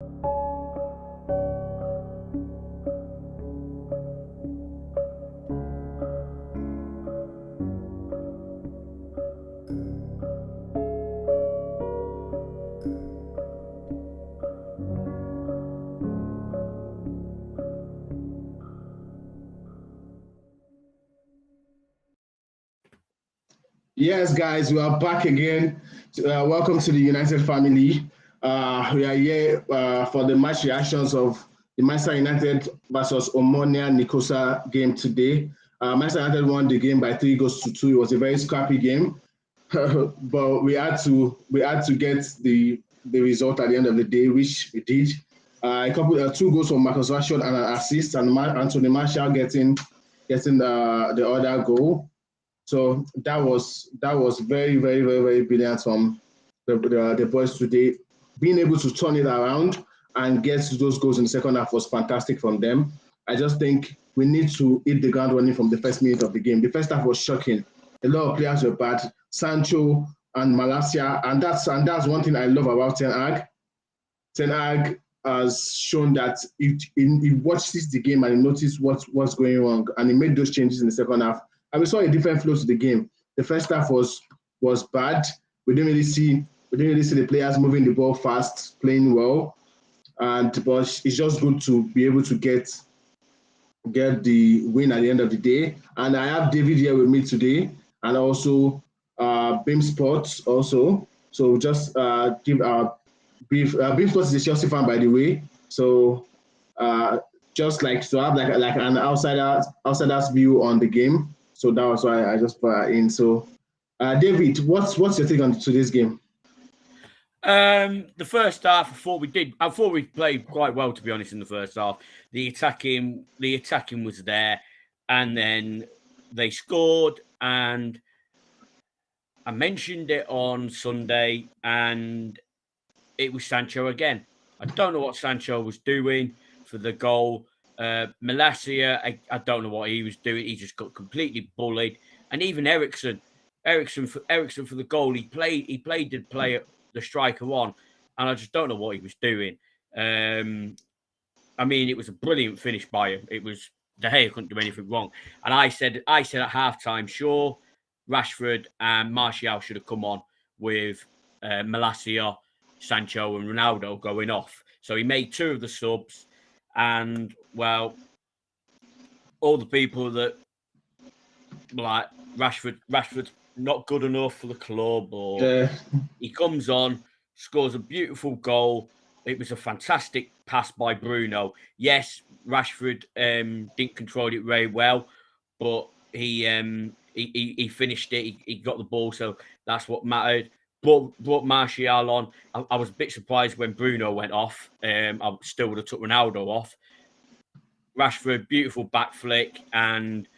Yes, guys, we are back again. Welcome to the United family. We are here for the match reactions of the Manchester United versus Omonia Nicosia game today. Manchester United won the game by 3-2. It was a very scrappy game, but we had to get the result at the end of the day, which we did. Two goals from Marcus Rashford and an assist, and Anthony Martial getting the other goal. So that was very, very, very, very brilliant from the boys today. Being able to turn it around and get to those goals in the second half was fantastic from them. I just think we need to hit the ground running from the first minute of the game. The first half was shocking. A lot of players were bad. Sancho and Malacia, and that's one thing I love about Ten Hag. Ten Hag has shown that he watches the game and he notices what's going wrong, and he made those changes in the second half. And we saw a different flow to the game. The first half was bad. We didn't really see the players moving the ball fast, playing well. But it's just good to be able to get the win at the end of the day. And I have David here with me today, and also Beam Sports also. So just give our brief. Beam Sports is a Chelsea fan, by the way. So just like to have like an outsider's view on the game. So that was why I just put that in. So, David, what's your take on today's game? The first half, I thought we played quite well, to be honest, in the first half. The attacking was there, and then they scored, and I mentioned it on Sunday, and it was Sancho again. I don't know what Sancho was doing for the goal. Malacia, I don't know what he was doing. He just got completely bullied. And even Eriksen for the goal, he played the striker on, and I just don't know what he was doing. I mean, it was a brilliant finish by him. It was De Gea couldn't do anything wrong. And I said at halftime, sure, Rashford and Martial should have come on with Malacia, Sancho, and Ronaldo going off. So he made two of the subs. And, well, all the people that, like, Rashford's not good enough for the club, or he comes on, scores a beautiful goal. It was a fantastic pass by Bruno. Yes, Rashford didn't control it very well, but he finished it. He got the ball, so that's what mattered. Brought Martial on. I was a bit surprised when Bruno went off. I still would have took Ronaldo off. Rashford, beautiful back flick and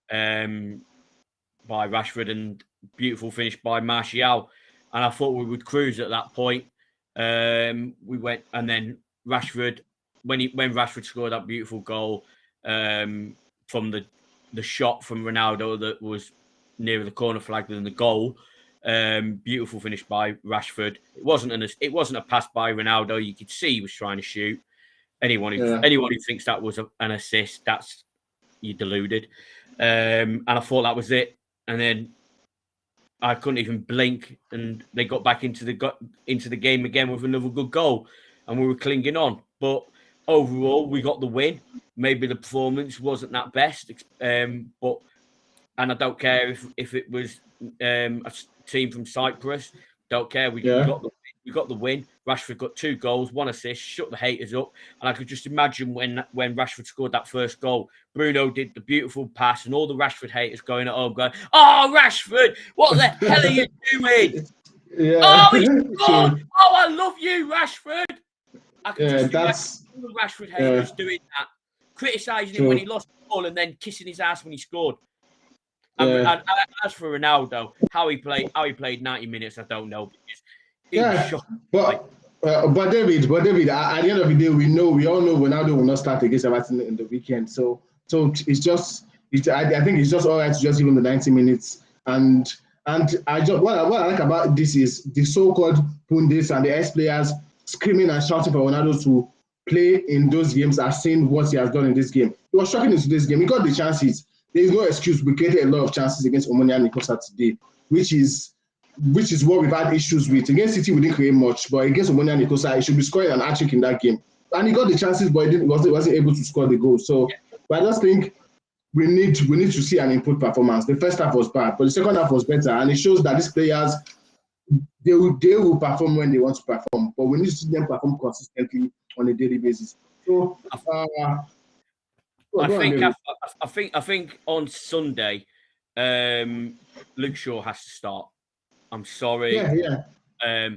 by Rashford, and beautiful finish by Martial. And I thought we would cruise at that point. We went, and then Rashford, when Rashford scored that beautiful goal from the shot from Ronaldo that was nearer the corner flag than the goal. Beautiful finish by Rashford. It wasn't a pass by Ronaldo. You could see he was trying to shoot. Anyone who thinks that was an assist, you're deluded. And I thought that was it. And then I couldn't even blink, and they got back into the game again with another good goal, and we were clinging on. But overall, we got the win. Maybe the performance wasn't that best, and I don't care if it was a team from Cyprus. Don't care. We got the win. Rashford got 2 goals, 1 assist, shut the haters up. And I could just imagine when Rashford scored that first goal, Bruno did the beautiful pass, and all the Rashford haters going at home going, "Oh, Rashford, what the hell are you doing? Yeah. Oh, he scored! Oh, I love you, Rashford." I could just imagine all the Rashford haters doing that, criticising him when he lost the ball and then kissing his ass when he scored. And as for Ronaldo, how he played 90 minutes, I don't know. But David, at the end of the day, we all know Ronaldo will not start against Everton in the weekend. So it's just, I think it's just all right to just give him the 90 minutes. And I just what I like about this is the so-called pundits and the ex-players screaming and shouting for Ronaldo to play in those games are seeing what he has done in this game. It was shocking in today's game. He got the chances. There is no excuse. We created a lot of chances against Omonia and Nicosa today, which is what we've had issues with. Against City, we didn't create much, but against Omonia and Nicosa, he should be scoring an hat-trick in that game. And he got the chances, but he wasn't able to score the goal. So, but I just think we need to see an improved performance. The first half was bad, but the second half was better, and it shows that these players they will perform when they want to perform, but we need to see them perform consistently on a daily basis. So I think on Sunday, Luke Shaw has to start. I'm sorry. Yeah.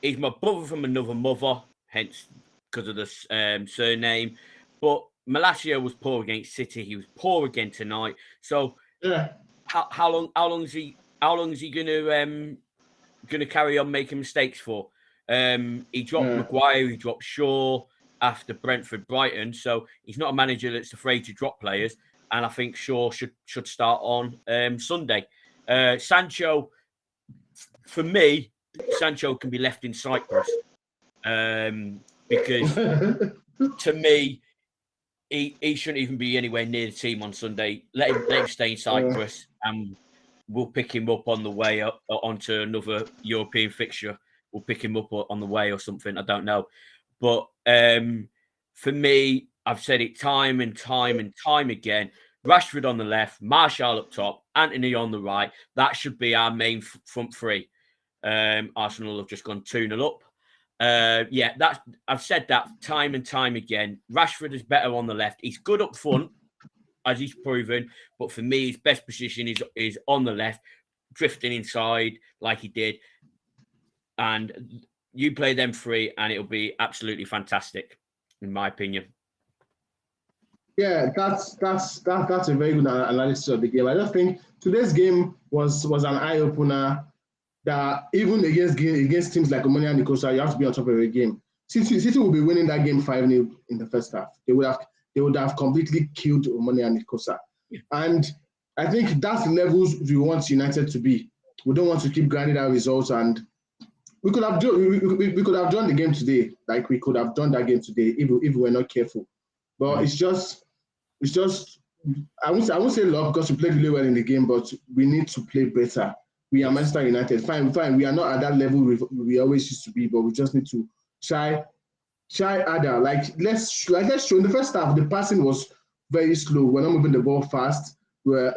He's my brother from another mother, hence because of the surname. But Malacia was poor against City. He was poor again tonight. So how long is he gonna carry on making mistakes for? He dropped Maguire, he dropped Shaw after Brentford Brighton. So he's not a manager that's afraid to drop players. And I think Shaw should start on Sunday. Sancho, for me, Sancho can be left in Cyprus. Because to me, he shouldn't even be anywhere near the team on Sunday. Let him stay in Cyprus, and we'll pick him up on the way up onto another European fixture. We'll pick him up on the way or something. I don't know. But for me, I've said it time and time again. Rashford on the left, Martial up top, Anthony on the right. That should be our main front three. Arsenal have just gone 2-0 up. I've said that time and time again. Rashford is better on the left. He's good up front, as he's proven. But for me, his best position is on the left, drifting inside like he did. And you play them three, and it'll be absolutely fantastic, in my opinion. Yeah, that's a very good analysis of the game. I just think today's game was an eye opener. That even against teams like Omonia and Nicosia, you have to be on top of a game. City will be winning that game 5-0 in the first half. They would have completely killed Omonia and Nicosia. And I think that's the levels we want United to be. We don't want to keep grinding out results, and we could have done the game today. Like we could have done that game today if we were not careful. But it's just I won't say luck because we played really well in the game, but we need to play better. We are Manchester United. Fine. We are not at that level we always used to be, but we just need to try harder. Let's show. In the first half, the passing was very slow. We're not moving the ball fast. We're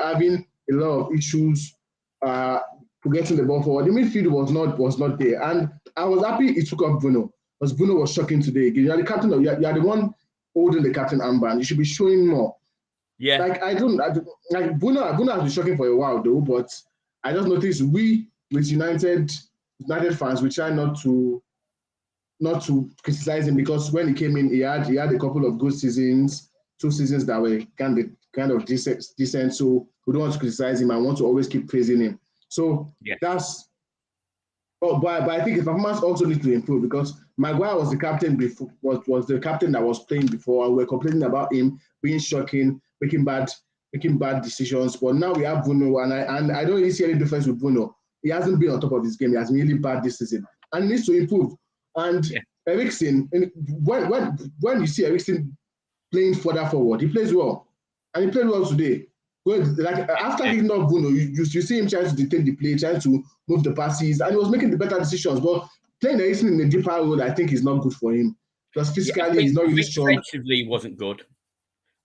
having a lot of issues getting the ball forward. The midfield was not there, and I was happy he took off Bruno because Bruno was shocking today. You are the captain. You are the one holding the captain armband. You should be showing more. Yeah. Bruno has been shocking for a while though, but I just noticed we with United fans, we try not to criticize him because when he came in, he had a couple of good seasons, 2 seasons that were kind of decent. So we don't want to criticize him. I want to always keep praising him. So that's. But I think his performance also needs to improve because Maguire was the captain before, was the captain that was playing before, and we're complaining about him being shocking, making bad decisions. But now we have Bruno, and I don't really see any difference with Bruno. He hasn't been on top of his game. He has been really bad this season, and he needs to improve. And Eriksen, when you see Eriksen playing further forward, he plays well, and he played well today. After kicking off Bruno, you see him trying to dictate the play, trying to move the passes, and he was making the better decisions. But playing Eriksen in a deeper role, I think, is not good for him because physically he's not really strong. Defensively, he wasn't good.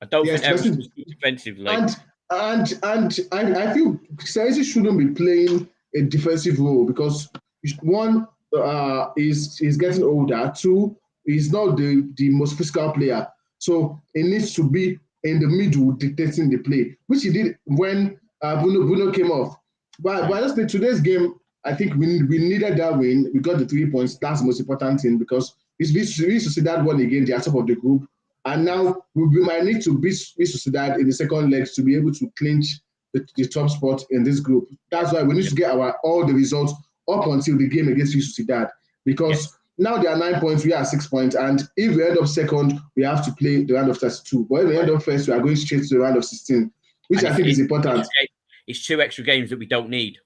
I don't think Eriksen was good defensively. And I feel Eriksen shouldn't be playing a defensive role because one is getting older. 2, he's not the most physical player, so he needs to be in the middle dictating the play, which he did when Bruno came off. But I just think today's game, I think we needed that win. We got the 3 points. That's the most important thing because we used to see that one again. They are top of the group. And now we might need to beat Sociedad in the second leg to be able to clinch the top spot in this group. That's why we need to get all the results up until the game against Sociedad because now they are 9 points, we are 6 points, and if we end up second, we have to play the round of 32. But if we end up first, we are going straight to the round of 16, which I think is important. It's 2 extra games that we don't need.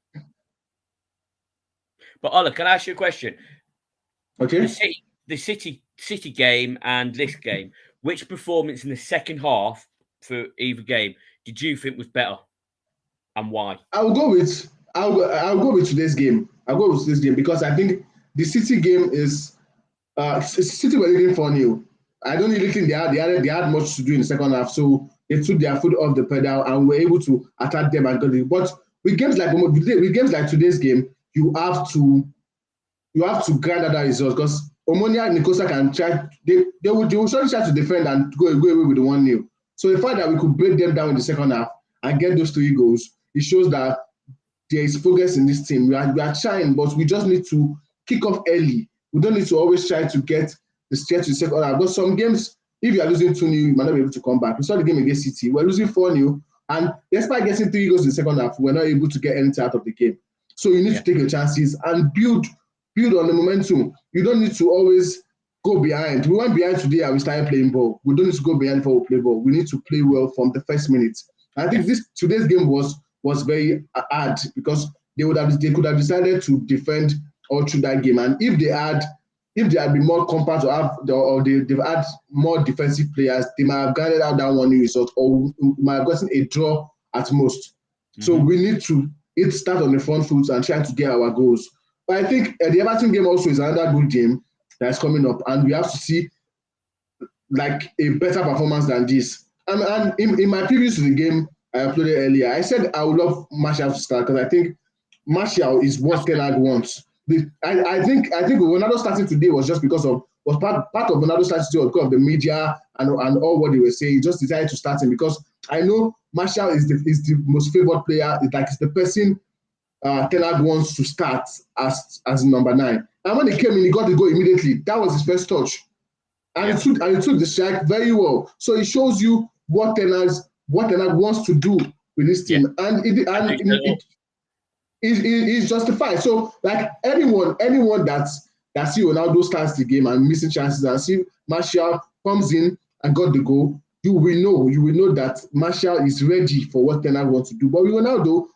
But Ola, can I ask you a question? Okay. The City game and this game, which performance in the second half for either game did you think was better, and why? I'll go with today's game. I'll go with today's game because I think the City game is City were leading 4-0. I don't really think they had much to do in the second half, so they took their foot off the pedal and were able to attack them and got it. But with games like today's game, you have to grind out that result because Omonia and Nicosia can try. They will surely try to defend and go away with the 1-0. So the fact that we could break them down in the second half and get those 3 goals, it shows that there is progress in this team. We are trying, but we just need to kick off early. We don't need to always try to get the stretch to the second half. But some games, if you are losing 2-0, you might not be able to come back. We saw the game against City. We're losing 4-0, and despite getting 3 goals in the second half, we're not able to get anything out of the game. So you need to take your chances and build on the momentum. You don't need to always go behind. We went behind today and we started playing ball. We don't need to go behind before we play ball. We need to play well from the first minute. I think today's game was very hard because they could have decided to defend all through that game. And if they had been more compact or they've had more defensive players, they might have guarded out that 1-0 result or we might have gotten a draw at most. Mm-hmm. So we need to start on the front foot and try to get our goals. But I think the Everton game also is another good game that's coming up, and we have to see like a better performance than this. And in my previews to the game I uploaded earlier, I said I would love Martial to start because I think Martial is what Ten Hag wants. I think Ronaldo starting today was just because of part of Ronaldo starting today was because of the media and all what they were saying. He just decided to start him because I know Martial is the most favored player. It's the person Ten Hag wants to start as number 9. And when he came in, he got the goal immediately. That was his first touch. And he took the strike very well. So it shows you what Ten Hag wants to do with this team. Yeah. And it's justified. So like anyone that see Ronaldo starts the game and missing chances and see Martial comes in and got the goal, you will know that Martial is ready for what Ten Hag wants to do. But with Ronaldo,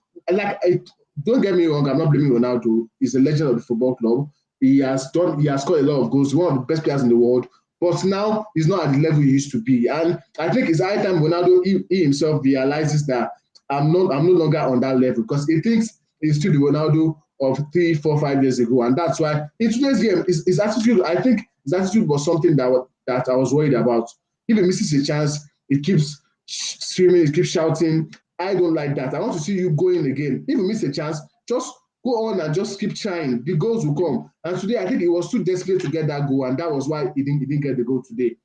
don't get me wrong, I'm not blaming Ronaldo. He's a legend of the football club. He has scored a lot of goals. He's one of the best players in the world. But now he's not at the level he used to be. And I think it's high time Ronaldo he himself realizes that I'm no longer on that level because he thinks he's still the Ronaldo of 3, 4, 5 years ago. And that's why in today's game, his attitude, I think his attitude was something that I was worried about. If he misses a chance, he keeps screaming, he keeps shouting. I don't like that. I want to see you go in again. If you miss a chance, just go on and just keep trying. The goals will come. And today, I think he was too desperate to get that goal, and that was why he didn't get the goal today.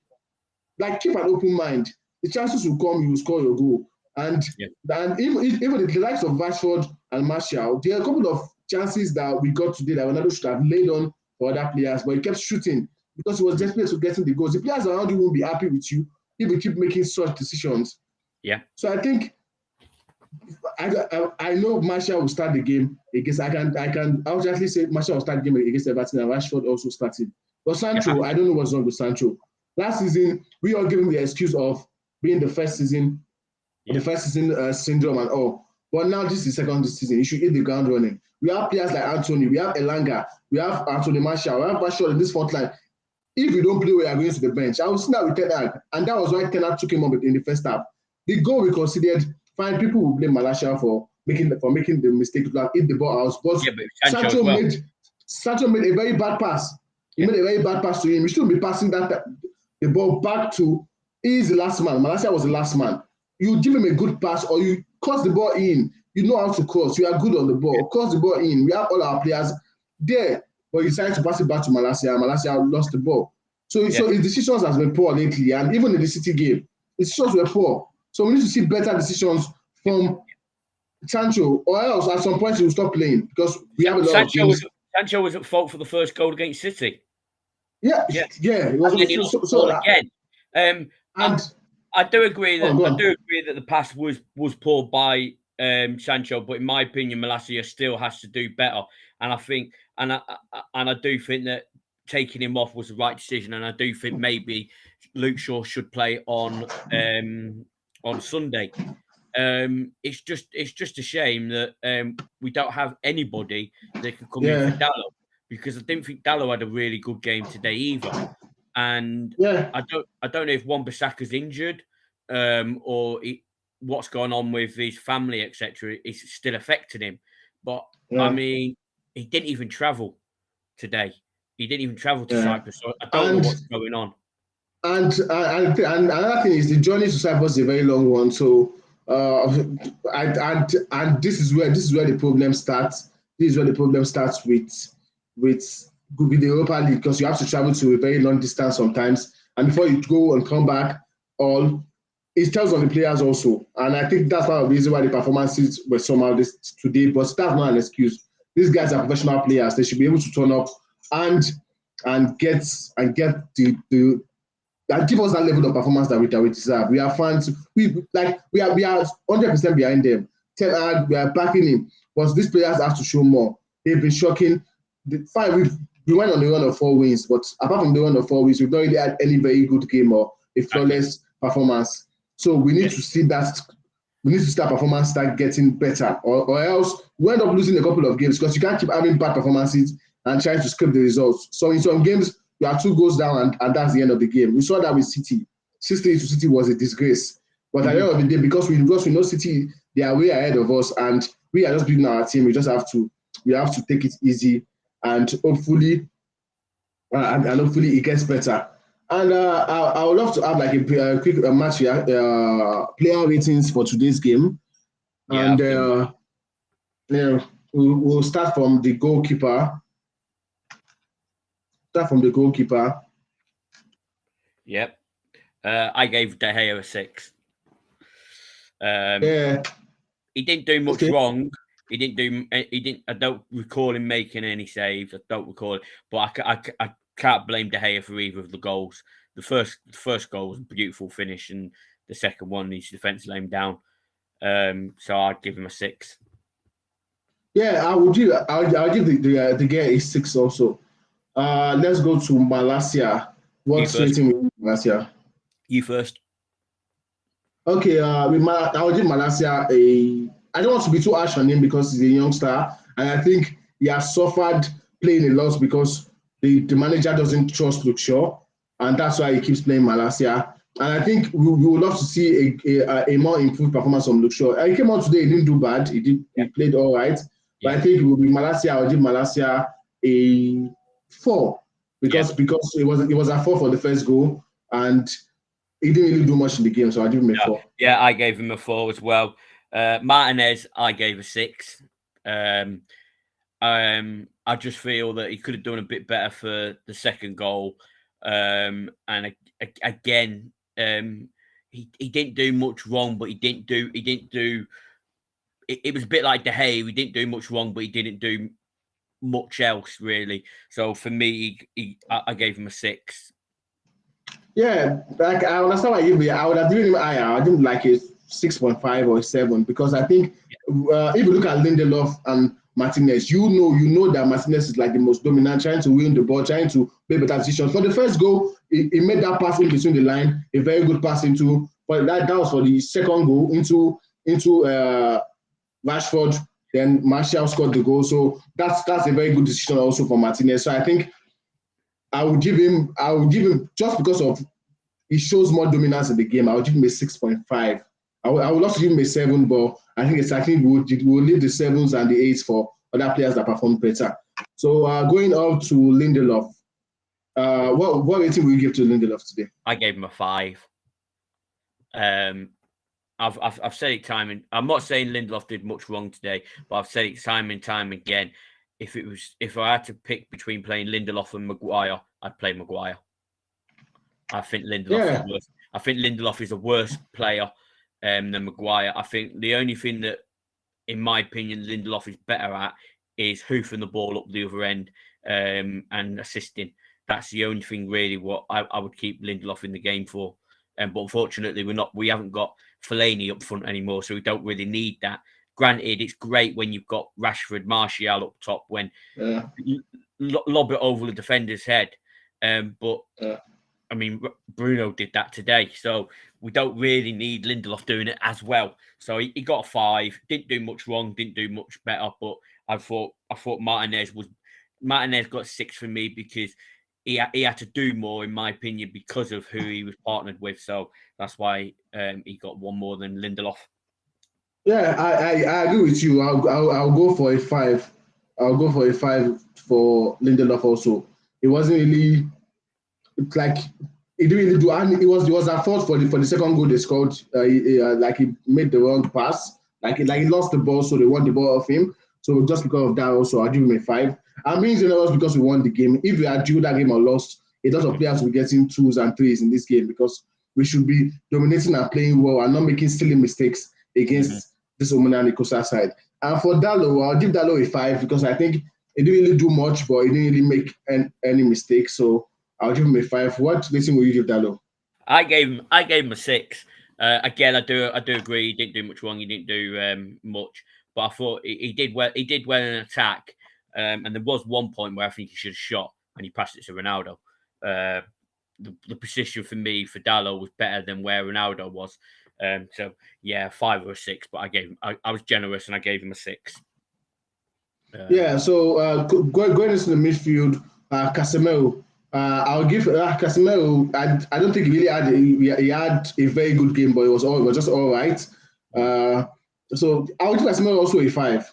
Like, keep an open mind. The chances will come, you will score your goal. And even the likes of Rashford and Martial, there are a couple of chances that we got today that Ronaldo should have laid on for other players, but he kept shooting because he was desperate to getting the goals. The players around you won't be happy with you if you keep making such decisions. Yeah. So I think I know Martial will start the game against. I can obviously say Martial will start the game against Everton and Rashford also started. But Sancho, I don't know what's wrong with Sancho. Last season, we all gave him the excuse of being the first season syndrome and all. But now this is the second season. He should hit the ground running. We have players like Anthony, we have Elanga, we have Anthony Martial, we have Rashford in this front line. If you don't play, we are going to the bench. I was seeing that with Ten Hag, and that was why Ten Hag took him up in the first half. The goal we considered. Fine, people will blame Malacia for making the mistake to have hit the ball out. But Sancho made a very bad pass. He made a very bad pass to him. He shouldn't be passing the ball back to. He's the last man. Malacia was the last man. You give him a good pass or you cross the ball in. You know how to cross. You are good on the ball. Cross the ball in. We have all our players there, but he decided to pass it back to Malacia. Malacia lost the ball. So his decisions has been poor lately, and even in the City game, his decisions were poor. So we need to see better decisions from Sancho, or else at some point he will stop playing because we have a lot of games. Sancho was at fault for the first goal against City. Yeah. It was again. And I do agree that the pass was poor by Sancho, but in my opinion, Malacia still has to do better. And I think, and I do think that taking him off was the right decision. And I do think maybe Luke Shaw should play on Sunday. It's just a shame that we don't have anybody that can come in for Dallo because I didn't think Dallo had a really good game today either. And Yeah. I don't know if Wan-Bissaka's injured, or what's going on with his family, etc. is still affecting him. But I mean, he didn't even travel today. He didn't even travel to Cyprus, so I don't know what's going on. And another thing is the journey to Cyprus is a very long one. So and this is where the problem starts. This is where the problem starts with the Europa League, because you have to travel to a very long distance sometimes, and before you go and come back, it tells on the players also. And I think that's part of the reason why the performances were somehow this today. But that's not an excuse. These guys are professional players. They should be able to turn up and get the and give us that level of performance that we deserve. We are fans. We are 100% behind them. We are backing him, but these players have to show more. They've been shocking. Fine, we went on the run of 4 wins, but apart from the run of 4 wins, we've not really had any very good game or a flawless performance. So we need to see that. We need to start performance start getting better, or else we end up losing a couple of games, because you can't keep having bad performances and trying to scrape the results. So in some games, you are 2 goals down, and that's the end of the game. We saw that with City. 6-3 to City was a disgrace. But at the end of the day, because we know City, they are way ahead of us, and we are just building our team. We just have to take it easy, and hopefully it gets better. And I would love to have like a quick match player ratings for today's game. Yeah, and we'll start from the goalkeeper. Yep. I gave De Gea a 6. He didn't do much wrong. He didn't. I don't recall him making any saves. I don't recall it. But I can't blame De Gea for either of the goals. The first goal was a beautiful finish, and the second one, his defence let him down. So I'd give him a 6. Yeah, I'll give the guy a 6 also. Let's go to Malacia. What's rating with Malacia? You first. Okay, I'll give Malacia I don't want to be too harsh on him because he's a youngster, and I think he has suffered playing a lot because the manager doesn't trust Luke Shaw, and that's why he keeps playing Malacia. And I think we would love to see a more improved performance from Luke Shaw. He came on today, he didn't do bad. He played all right. But I think it will be Malacia. I'll give Malacia a 4 because it was a 4 for the first goal, and he didn't really do much in the game, so I give him a 4. Yeah, I gave him a 4 as well. Martinez, I gave a 6. I just feel that he could have done a bit better for the second goal. And again, he didn't do much wrong, but he didn't do. It was a bit like De Gea. He didn't do much wrong, but he didn't do much else really. So for me, I gave him a 6. Yeah, like I understand why I would have given him higher. I didn't like a 6.5 or a 7 because I think if you look at Lindelof and Martinez, you know that Martinez is like the most dominant, trying to win the ball, trying to play better decisions. For the first goal, he made that pass in between the line, a very good pass into. But that was for the second goal into Rashford. Then Martial scored the goal, so that's a very good decision also for Martinez. So I think I would give him just because of he shows more dominance in the game. I would give him a 6.5. I would also give him a 7, but I think we'll leave the 7s and the 8s for other players that perform better. So going up to Lindelof, what rating will you give to Lindelof today? I gave him a 5. I've said it time and I'm not saying Lindelof did much wrong today, but I've said it time and time again. If I had to pick between playing Lindelof and Maguire, I'd play Maguire. I think Lindelof is a worse player than Maguire. I think the only thing that, in my opinion, Lindelof is better at is hoofing the ball up the other end and assisting. That's the only thing really what I would keep Lindelof in the game for. But unfortunately, we haven't got Fellaini up front anymore, so we don't really need that. Granted, it's great when you've got Rashford, Martial up top when you lob it over the defender's head. But I mean, Bruno did that today, so we don't really need Lindelof doing it as well. So he got a 5. Didn't do much wrong, didn't do much better, but I thought Martinez was Martinez got 6 for me because he had to do more, in my opinion, because of who he was partnered with. So that's why he got 1 more than Lindelof. Yeah, I agree with you. I'll go for a 5. I'll go for a 5 for Lindelof also. It wasn't really like he didn't really do, and it was at fault for the second goal they scored. Like he made the wrong pass, like he lost the ball, so they won the ball off him. So just because of that, also I'll give him a 5. I'm being generous because we won the game. If we had drew that game or lost, a lot of players will be getting 2s and 3s in this game because we should be dominating and playing well and not making silly mistakes against this Omonia and Nikosa side. And for Dalo, I'll give Dalo a 5 because I think he didn't really do much, but he didn't really make any mistakes. So I'll give him a 5. What rating will you give Dalo? I gave him a 6. Again, I do agree. He didn't do much wrong. He didn't do much, but I thought he did well. He did well in an attack, and there was one point where I think he should have shot, and he passed it to Ronaldo. The position for me for Dallo was better than where Ronaldo was. So yeah, 5 or a 6. But I was generous and I gave him a 6. Yeah. So going into the midfield, Casemiro. I'll give Casemiro. I don't think he really he had a very good game, but it was just all right. So I'll give Casemiro also a 5.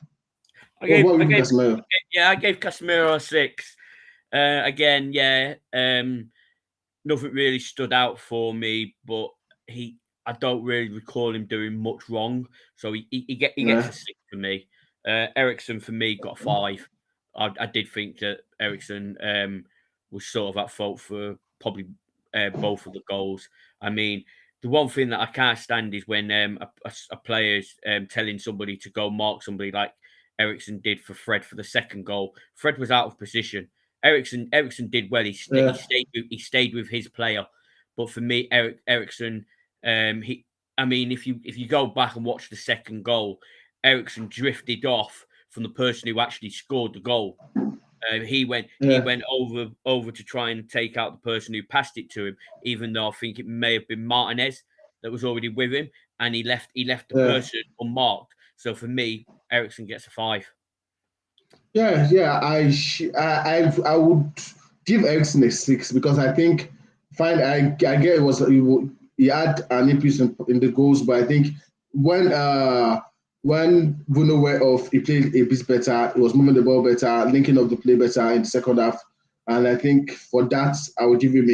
I gave Casemiro? Yeah, I gave Casemiro a 6. Again, yeah. Nothing really stood out for me, but I don't really recall him doing much wrong. So he gets a 6 for me. Eriksen for me got a 5. I did think that Eriksen was sort of at fault for probably both of the goals. I mean, the one thing that I can't stand is when a player's telling somebody to go mark somebody like Eriksen did for Fred for the second goal. Fred was out of position. Eriksen did well. He stayed with his player. But for me, Eriksen, if you go back and watch the second goal, Eriksen drifted off from the person who actually scored the goal. He went over to try and take out the person who passed it to him, even though I think it may have been Martinez that was already with him, and he left the person unmarked. So for me, Eriksen gets a 5. Yeah. I would give Eriksen a 6 because I think I get he had an increase in the goals, but I think when Bruno went off, he played a bit better. He was moving the ball better, linking up the play better in the second half, and I think for that I'll give him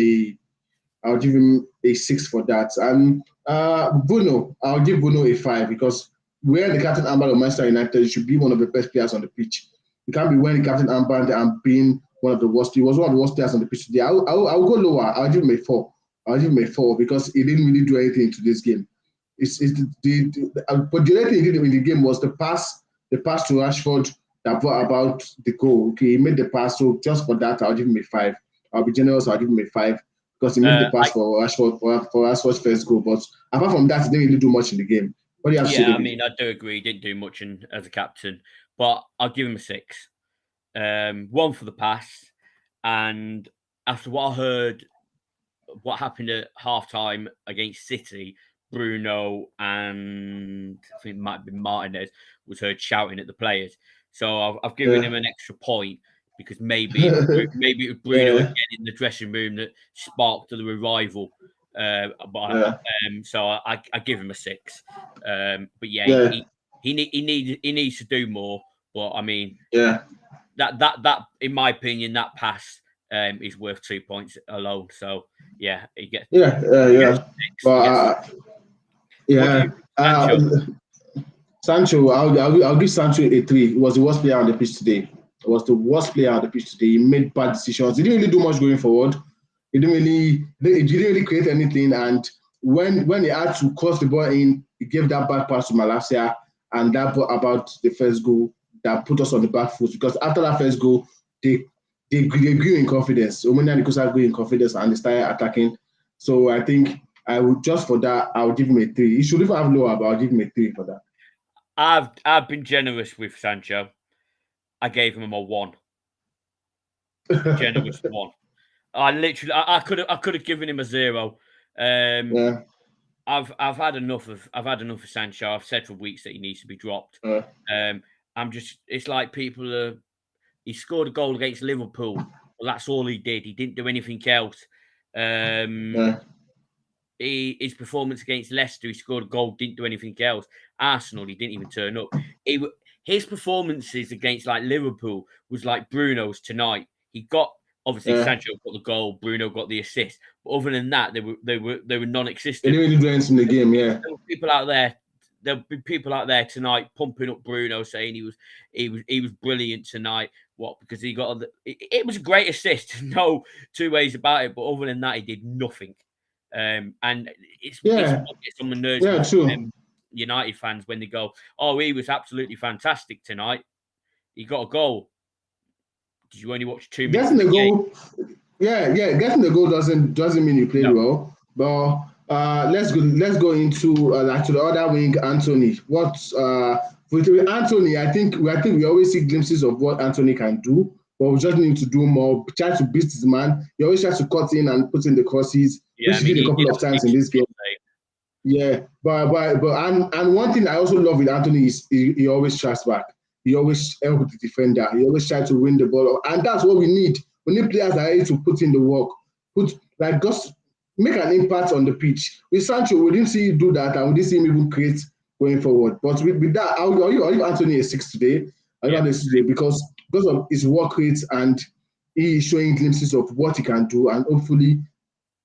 a 6 for that. And Bruno, I'll give Bruno a 5 because wearing the captain armband of Manchester United, you should be one of the best players on the pitch. You can't be wearing the captain armband and being one of the worst. He was one of the worst players on the pitch today. I'll go lower. I'll give him a 4. I'll give him a 4 because he didn't really do anything in today's game. But the only thing he did in the game was the pass to Rashford that brought about the goal. Okay, he made the pass. So just for that, I'll give him a 5. I'll be generous. I'll give him a 5 because he made the pass for Rashford's first goal. But apart from that, he didn't really do much in the game. What do you have to say, David? I do agree. He didn't do much as a captain, but I'll give him a 6. 1 for the pass, and after what I heard, what happened at halftime against City, Bruno and I think it might have been Martinez was heard shouting at the players. So I've given him an extra point because maybe it was Bruno again in the dressing room that sparked the revival. So I give him a 6. But he needs to do more. But I mean, that in my opinion, that pass is worth 2 points alone. So yeah, he gets Sancho, I'll give Sancho a 3. He was the worst player on the pitch today. He made bad decisions. He didn't really do much going forward. He didn't really create anything. And when he had to cross the ball in, he gave that back pass to Malacia, and that brought about the first goal that put us on the back foot. Because after that first goal, they grew in confidence. Omonia and Nikosa grew in confidence and they started attacking. So I think I would just for that, I would give him a 3. He should even have lower, but I'll give him a 3 for that. I've been generous with Sancho. I gave him a 1. Generous 1. I could have given him a 0. I've had enough of Sancho. I've said for weeks that he needs to be dropped. It's like people are He scored a goal against Liverpool. Well, that's all he did. He didn't do anything else. His performance against Leicester, he scored a goal, didn't do anything else. Arsenal, he didn't even turn up. His performances against like Liverpool was like Bruno's tonight. He got obviously Sancho got the goal, Bruno got the assist, but other than that, they were non-existent. They didn't really do anything in the game. Yeah, there were people out there. There'll be people out there tonight pumping up Bruno, saying he was brilliant tonight. What? Because he got it was a great assist. No two ways about it. But other than that, he did nothing. And it's on the nerves of United fans when they go, "Oh, he was absolutely fantastic tonight. He got a goal." Did you only watch 2 minutes? Getting the goal, getting the goal doesn't mean you played well. But let's go into to the other wing, Anthony. With Anthony, I think we always see glimpses of what Anthony can do, but we just need to do more. Try to beat his man. He always tries to cut in and put in the crosses, which he did a couple of times in this game. Yeah, but one thing I also love with Anthony is he always tracks back. He always helps the defender. He always tries to win the ball, and that's what we need. We need players that are able to put in the work, just make an impact on the pitch. With Sancho, we didn't see him do that, and we didn't see him even create going forward. But with that, I'll give Anthony a 6 today. Because of his work rate, and he is showing glimpses of what he can do, and hopefully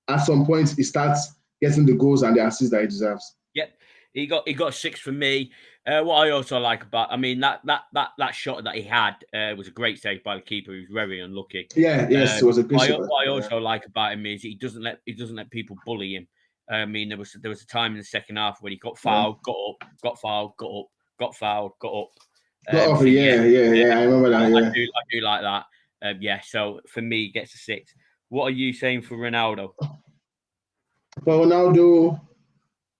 at some point he starts getting the goals and the assists that he deserves. Yep. He got 6 from me. What I also like about, that shot that he had was a great save by the keeper. He was very unlucky. It was a good shot. What I also like about him is he doesn't let people bully him. I mean, there was a time in the second half when he got fouled, got up, got fouled, got up, got fouled, got up. I remember that. Yeah. I do like that. So for me, he gets a 6. What are you saying for Ronaldo? For Ronaldo,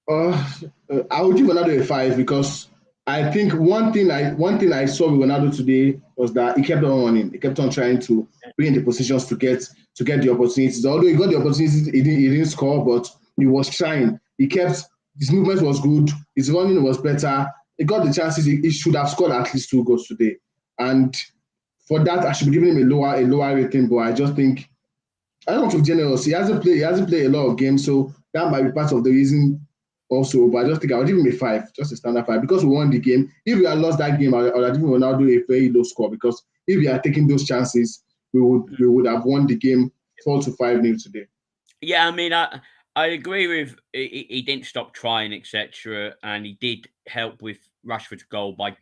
I would give Ronaldo a 5 because I think one thing I saw with Ronaldo today was that he kept on running. He kept on trying to bring the positions to get the opportunities. Although he got the opportunities, he didn't score, but he was trying. His movement was good. His running was better. He got the chances. He should have scored at least 2 goals today. And for that, I should be giving him a lower rating. But I just think I don't want to be generous. He hasn't played a lot of games, so that might be part of the reason also. But I just think I would give him a 5, just a standard 5, because we won the game. If we had lost that game, I would give Ronaldo a very low score, because if we had taken those chances, we would have won the game 4-5-0 today. Yeah, I mean, I agree with he didn't stop trying, etc., and he did help with Rashford's goal by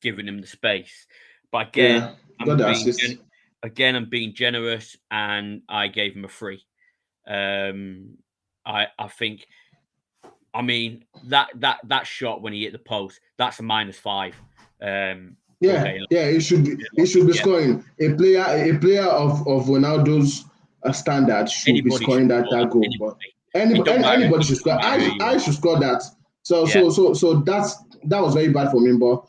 giving him the space. But again, I'm being generous, and I gave him a 3. I think, I mean, that shot when he hit the post, that's a -5. It should be scoring. A player of Ronaldo's standard should be scoring that goal. Anybody should score. I should score that. So that was very bad for me. But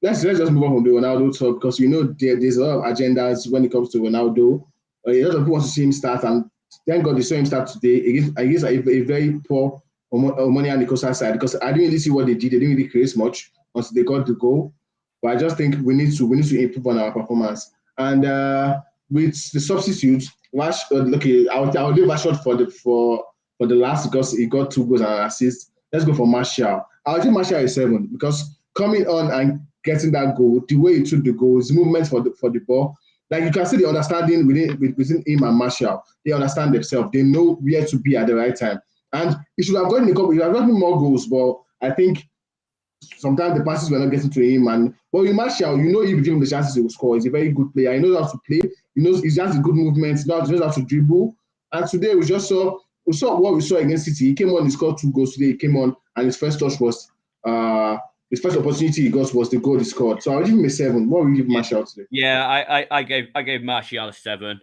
let's just move on from the Ronaldo talk, because there's a lot of agendas when it comes to Ronaldo. A lot of people want to see him start, and thank God they saw him start today against a very poor Omonia and Nicosa side, because I didn't really see what they did. They didn't really create much once they got the goal. But I just think we need to improve on our performance. And with the substitutes, I'll leave Rashford for the last, because he got 2 goals and an assist. Let's go for Martial. I'll give Martial a 7, because coming on and getting that goal, the way he took the goal, his movement for the ball, like you can see the understanding between him and Martial. They understand themselves. They know where to be at the right time. And he should have gotten more goals, but I think sometimes the passes were not getting to him. But with Martial, if you give him the chances, he will score. He's a very good player. He knows how to play. He has a good movement. He knows how to dribble. And today we just saw what we saw against City. He came on, he scored 2 goals today. He came on, and his first touch was his first opportunity he got was the goal he scored. So I'll give him a 7. What will you give Martial today? Yeah, I gave Martial a 7.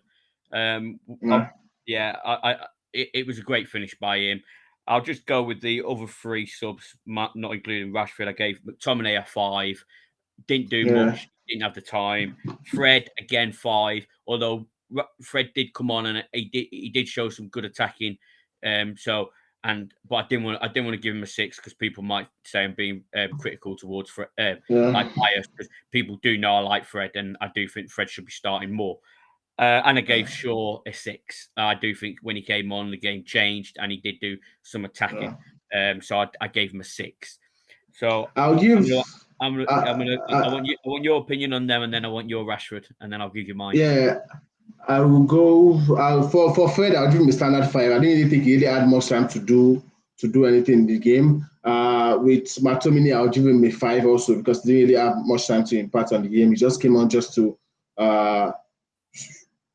It was a great finish by him. I'll just go with the other 3 subs, not including Rashford. I gave McTominay a 5. Didn't do much. Didn't have the time. Fred, again, 5. Although Fred did come on and he did show some good attacking. So but I didn't want to give him a 6 because people might say I'm being critical towards Fred, like biased, because people do know I like Fred, and I do think Fred should be starting more. And I gave Shaw a 6. I do think when he came on, the game changed, and he did do some attacking. So I gave him a 6. So I'll give. I want your opinion on them, and then I want your Rashford, and then I'll give you mine. Yeah, I will go for Fred. I'll give him a standard 5. I didn't really think he really had much time to do anything in the game. With McTominay, I'll give him a 5 also, because he didn't really have much time to impact on the game. He just came on just to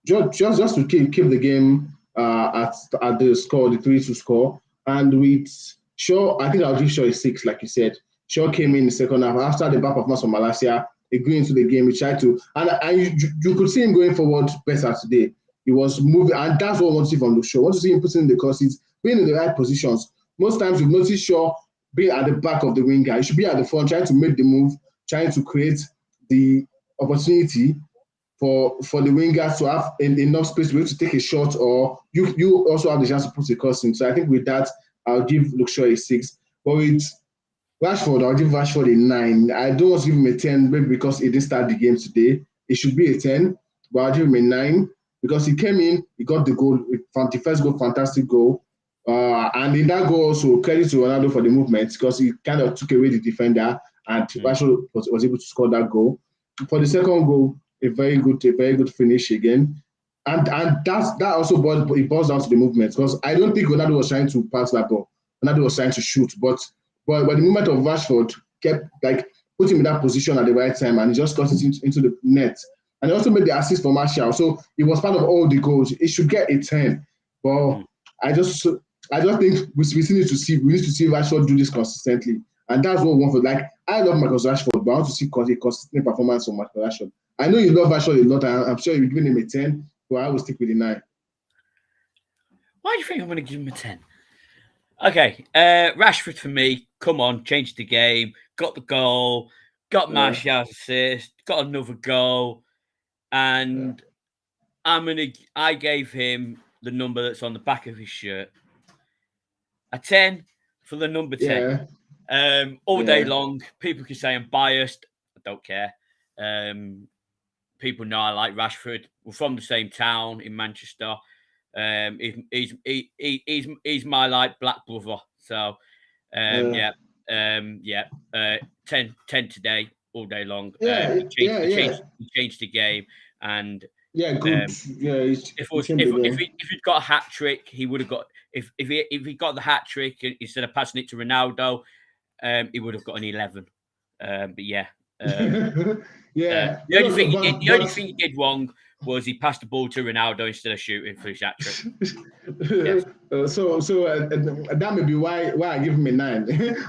just to keep the game at the score, the 3-2 score. And with Shaw, I think I'll give Shaw a 6, like you said. Shaw came in the second half after the back performance from Malaysia. He grew into the game. He tried to, and you could see him going forward better today. He was moving, and that's what I want to see from the Shaw. I want to see him putting in the crosses, being in the right positions. Most times you've noticed Shaw being at the back of the winger. He should be at the front, trying to make the move, trying to create the opportunity for the wingers to have enough space to be able to take a shot, or you also have the chance to put a cross in. So I think with that, I'll give Luke Shaw a 6. But with Rashford, I'll give Rashford a 9. I don't want to give him a 10, maybe because he didn't start the game today. It should be a 10, but I'll give him a 9 because he came in, he got the goal, the first goal, fantastic goal. And in that goal also, credit to Ronaldo for the movement, because he kind of took away the defender, and Rashford was able to score that goal. For the second goal, a very good finish again. And that also boils down to the movement, because I don't think Ronaldo was trying to pass that ball. Ronaldo was trying to shoot, but the movement of Rashford kept put him in that position at the right time, and he just got it into the net. And he also made the assist for Martial, so he was part of all the goals. He should get a 10. But I just think we need to see Rashford do this consistently, and that's what we want for. I love Marcus Rashford, but I want to see a consistent performance from Marcus Rashford. I know you love Rashford a lot, and I'm sure you're giving him a 10, but I will stick with the 9. Why do you think I'm going to give him a 10? Okay, Rashford for me, come on, changed the game, got the goal, got Martial's assist, got another goal, and I gave him the number that's on the back of his shirt. A 10 for the number 10. All day long, people can say I'm biased. I don't care. People know I like Rashford. We're from the same town in Manchester. He's my black brother. So 10 today, all day long. He changed the game, and good. If he'd got a hat trick, he would have got. If he got the hat trick instead of passing it to Ronaldo, he would have got an 11. But yeah. The only thing he did wrong was he passed the ball to Ronaldo instead of shooting for his hat trick. So that may be why I give him a 9.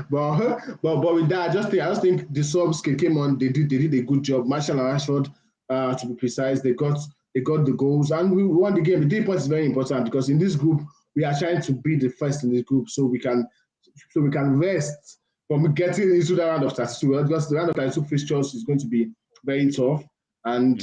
but with that, I just think the subs came on. They did a good job. Martial and Rashford, to be precise, they got the goals, and we won the game. The 3 points is very important, because in this group we are trying to be the first in this group, so we can rest from getting into the round of 32, because the round of 32 fixtures is going to be very tough, and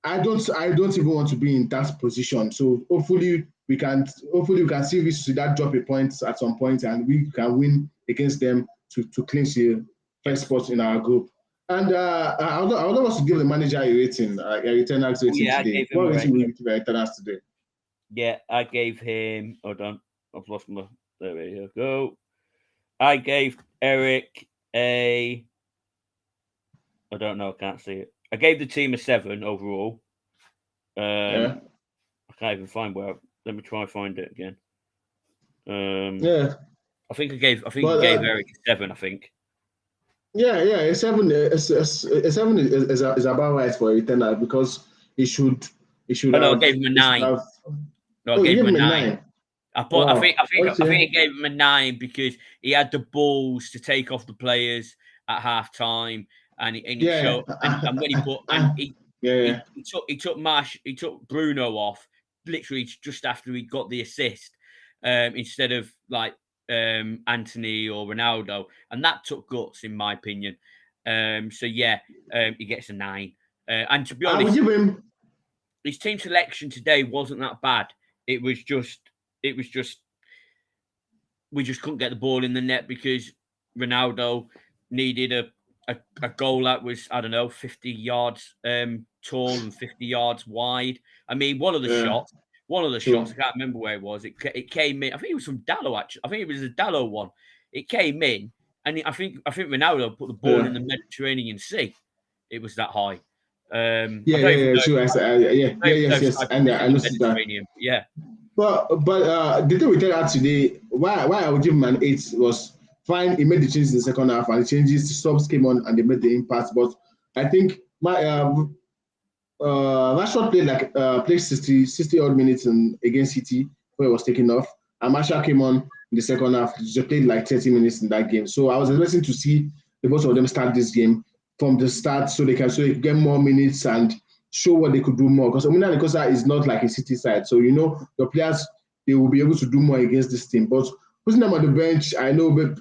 I don't even want to be in that position. So hopefully we can see that drop a point at some point, and we can win against them to clinch the first spot in our group. And I would love to give the manager a rating, a return rating today. What rating will you give Eternals today? Yeah, I gave him. Hold on, I've lost my. There we go. I gave Eric a. I don't know. I can't see it. I gave the team a 7 overall. I can't even find where. Let me try and find it again. I think I gave Eric a 7. I think. Yeah, a 7. A 7 is about right for Eternal, because he should. I gave him a 9. I gave him a 9. I think I gave him a 9 because he had the balls to take off the players at half time, and he showed. And when he put, he took Bruno off literally just after he got the assist, instead of Anthony or Ronaldo, and that took guts, in my opinion. He gets a 9. And to be honest, his team selection today wasn't that bad. It was just we just couldn't get the ball in the net because Ronaldo needed a goal that was, I don't know, 50 yards tall and 50 yards wide. I mean, one of the shots, I can't remember where it was. It came in. I think it was from Dallo, actually. I think it was a Dallo one. It came in, and I think Ronaldo put the ball in the Mediterranean Sea. It was that high. Yes. And I noticed that. Yeah. But the thing we tell her today, why I would give him an 8 was fine. He made the changes in the second half, and the changes, subs came on and they made the impact. But I think Rashford played 60 odd minutes against City where he was taken off, and Marshall came on in the second half. He just played like 30 minutes in that game. So I was expecting to see the both of them start this game from the start, so they can get more minutes and show what they could do more. Because Omonia Nicosia is not like a City side, so the players, they will be able to do more against this team. But putting them on the bench, I know, but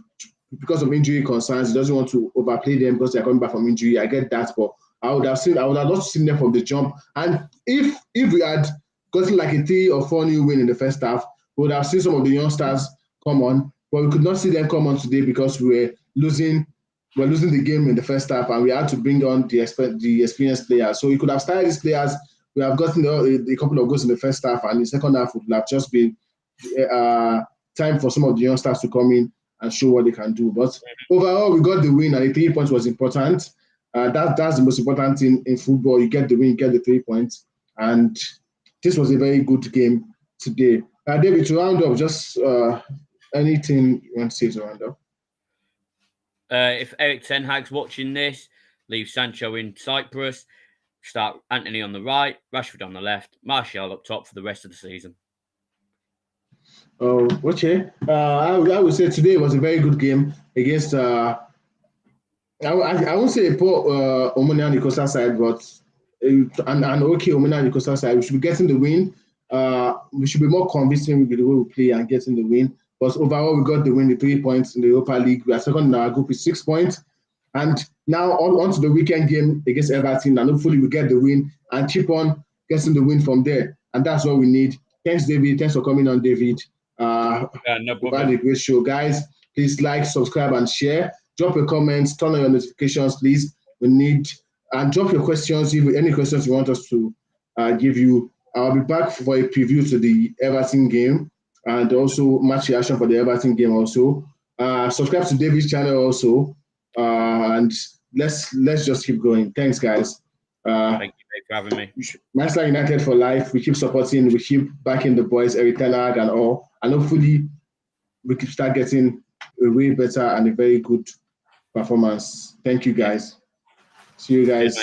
because of injury concerns, he doesn't want to overplay them because they're coming back from injury. I get that, but I would have loved to see them from the jump. And if we had gotten like a 3 or 4 new win in the first half, we would have seen some of the youngsters come on. But we could not see them come on today because we were losing the game in the first half, and we had to bring on the experienced players. So we could have started these players. We have gotten a couple of goals in the first half, and the second half would have just been time for some of the youngsters to come in and show what they can do. But overall, we got the win, and the 3 points was important. That's the most important thing in football. You get the win, you get the 3 points, and this was a very good game today. David, to round up, just anything you want to say to round up? If Eric Ten Hag's watching this, leave Sancho in Cyprus, start Anthony on the right, Rashford on the left, Martial up top for the rest of the season. Oh, okay. I would say today was a very good game against, I won't say a poor Omonia Nicosia side, but an okay Omonia Nicosia side. We should be getting the win. We should be more convincing with the way we play and getting the win. But overall, we got the win, the 3 points in the Europa League. We are second in our group with 6 points. And now on to the weekend game against Everton, and hopefully we get the win and keep on getting the win from there. And that's what we need. Thanks, David. Thanks for coming on, David. No problem. We've had a great show. Guys, please like, subscribe, and share. Drop your comments, turn on your notifications, please. And drop your questions, if any questions you want us to give you. I'll be back for a preview to the Everton game and also match reaction for the Everton game also. Subscribe to David's channel also. And let's just keep going. Thanks, guys. Thank you for having me. Manchester United for life. We keep supporting, we keep backing the boys, Eric Ten Hag and all. And hopefully we can start getting a way better and a very good performance. Thank you, guys. See you guys.